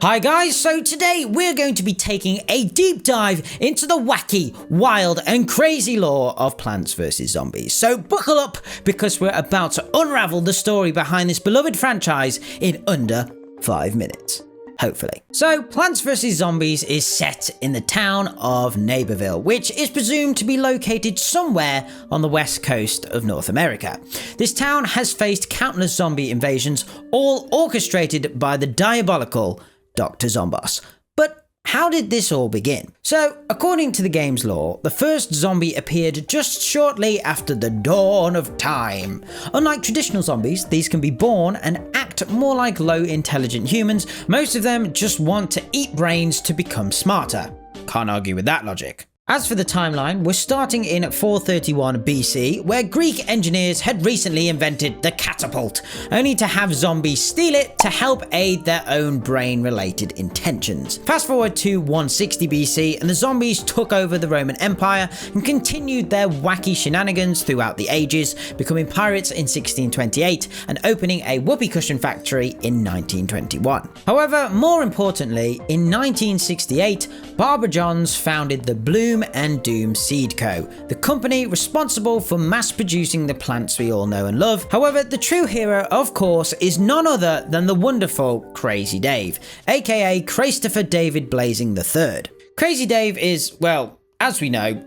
Hi guys, so today we're going to be taking a deep dive into the wacky, wild and crazy lore of Plants vs Zombies. So buckle up because we're about to unravel the story behind this beloved franchise in under 5 minutes. Hopefully. So, Plants vs Zombies is set in the town of Naperville, which is presumed to be located somewhere on the west coast of North America. This town has faced countless zombie invasions, all orchestrated by the diabolical Dr. Zomboss. But how did this all begin? So, according to the game's lore, the first zombie appeared just shortly after the dawn of time. Unlike traditional zombies, these can be born and act more like low-intelligent humans. Most of them just want to eat brains to become smarter. Can't argue with that logic. As for the timeline, we're starting in 431 BC, where Greek engineers had recently invented the catapult, only to have zombies steal it to help aid their own brain-related intentions. Fast forward to 160 BC, and the zombies took over the Roman Empire and continued their wacky shenanigans throughout the ages, becoming pirates in 1628 and opening a whoopee cushion factory in 1921. However, more importantly, in 1968, Barbara Johns founded the Bloom and Doom Seed Co., the company responsible for mass producing the plants we all know and love. However, the true hero, of course, is none other than the wonderful Crazy Dave, aka Christopher David Blazing III. Crazy Dave is, well, as we know,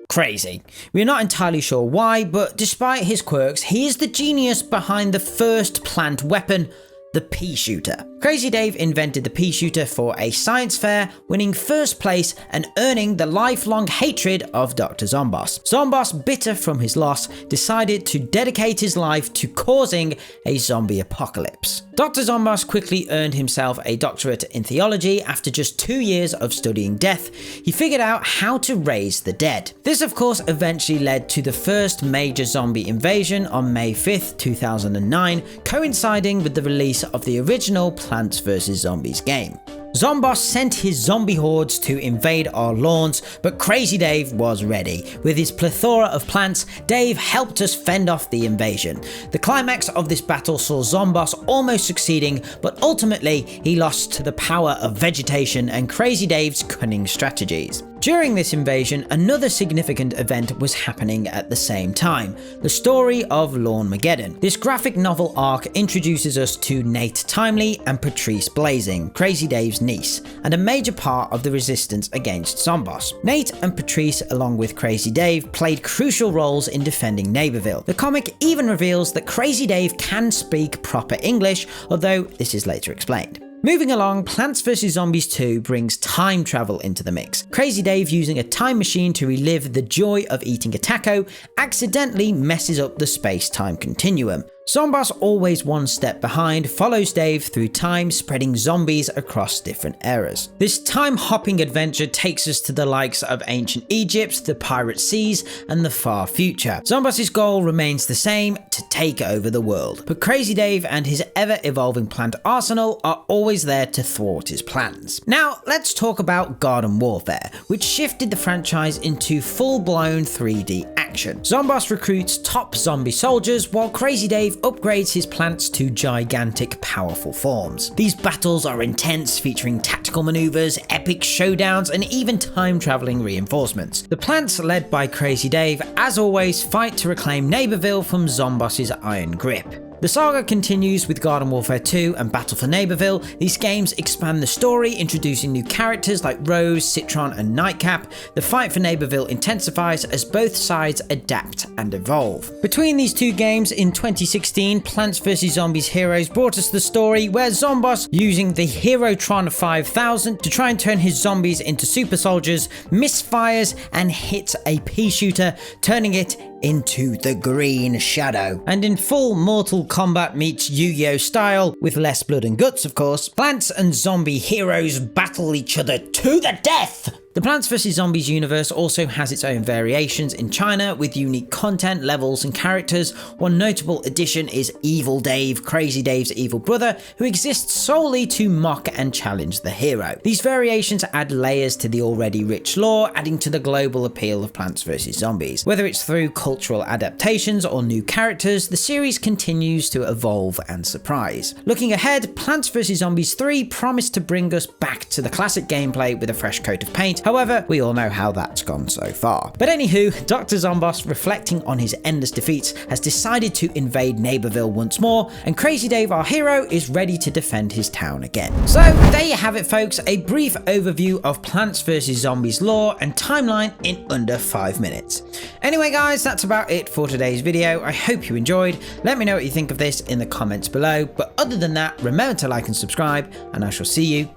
crazy. We're not entirely sure why, but despite his quirks, he is the genius behind the first plant weapon, the pea shooter. Crazy Dave invented the pea shooter for a science fair, winning first place and earning the lifelong hatred of Dr. Zomboss. Zomboss, bitter from his loss, decided to dedicate his life to causing a zombie apocalypse. Dr. Zomboss quickly earned himself a doctorate in theology. After just 2 years of studying death, he figured out how to raise the dead. This of course eventually led to the first major zombie invasion on May 5th, 2009, coinciding with the release of the original Plants vs Zombies game. Zomboss sent his zombie hordes to invade our lawns, but Crazy Dave was ready. With his plethora of plants, Dave helped us fend off the invasion. The climax of this battle saw Zomboss almost succeeding, but ultimately he lost to the power of vegetation and Crazy Dave's cunning strategies. During this invasion, another significant event was happening at the same time, the story of Lawnmageddon. This graphic novel arc introduces us to Nate Timely and Patrice Blazing, Crazy Dave's niece, and a major part of the resistance against Zomboss. Nate and Patrice, along with Crazy Dave, played crucial roles in defending Naperville. The comic even reveals that Crazy Dave can speak proper English, although this is later explained. Moving along, Plants vs Zombies 2 brings time travel into the mix. Crazy Dave, using a time machine to relive the joy of eating a taco, accidentally messes up the space-time continuum. Zomboss, always one step behind, follows Dave through time, spreading zombies across different eras. This time-hopping adventure takes us to the likes of ancient Egypt, the pirate seas, and the far future. Zomboss's goal remains the same, to take over the world. But Crazy Dave and his ever-evolving plant arsenal are always there to thwart his plans. Now, let's talk about Garden Warfare, which shifted the franchise into full-blown 3D action. Zomboss recruits top zombie soldiers, while Crazy Dave upgrades his plants to gigantic, powerful forms. These battles are intense, featuring tactical maneuvers, epic showdowns, and even time-traveling reinforcements. The plants, led by Crazy Dave, as always, fight to reclaim Naperville from Zomboss's iron grip. The saga continues with Garden Warfare 2 and Battle for Naperville. These games expand the story, introducing new characters like Rose, Citron, and Nightcap. The fight for Naperville intensifies as both sides adapt and evolve. Between these two games in 2016, Plants vs Zombies Heroes brought us the story where Zomboss, using the Herotron 5000 to try and turn his zombies into super soldiers, misfires and hits a pea shooter, turning it into the Green Shadow. And in full Mortal Kombat meets Yu-Gi-Oh style, with less blood and guts of course, plants and zombie heroes battle each other to the death The Plants vs Zombies universe also has its own variations in China with unique content, levels and characters. One notable addition is Evil Dave, Crazy Dave's evil brother, who exists solely to mock and challenge the hero. These variations add layers to the already rich lore, adding to the global appeal of Plants vs Zombies. Whether it's through cultural adaptations or new characters, the series continues to evolve and surprise. Looking ahead, Plants vs Zombies 3 promised to bring us back to the classic gameplay with a fresh coat of paint. However, we all know how that's gone so far. But anywho, Dr. Zomboss, reflecting on his endless defeats, has decided to invade Neighborville once more, and Crazy Dave, our hero, is ready to defend his town again. So there you have it folks, a brief overview of Plants vs Zombies lore and timeline in under 5 minutes. Anyway guys, that's about it for today's video. I hope you enjoyed. Let me know what you think of this in the comments below, but other than that, remember to like and subscribe, and I shall see you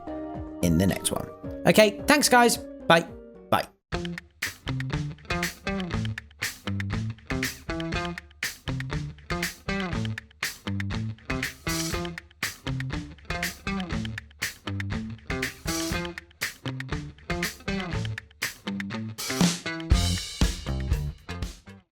in the next one. Okay, thanks guys. Bye.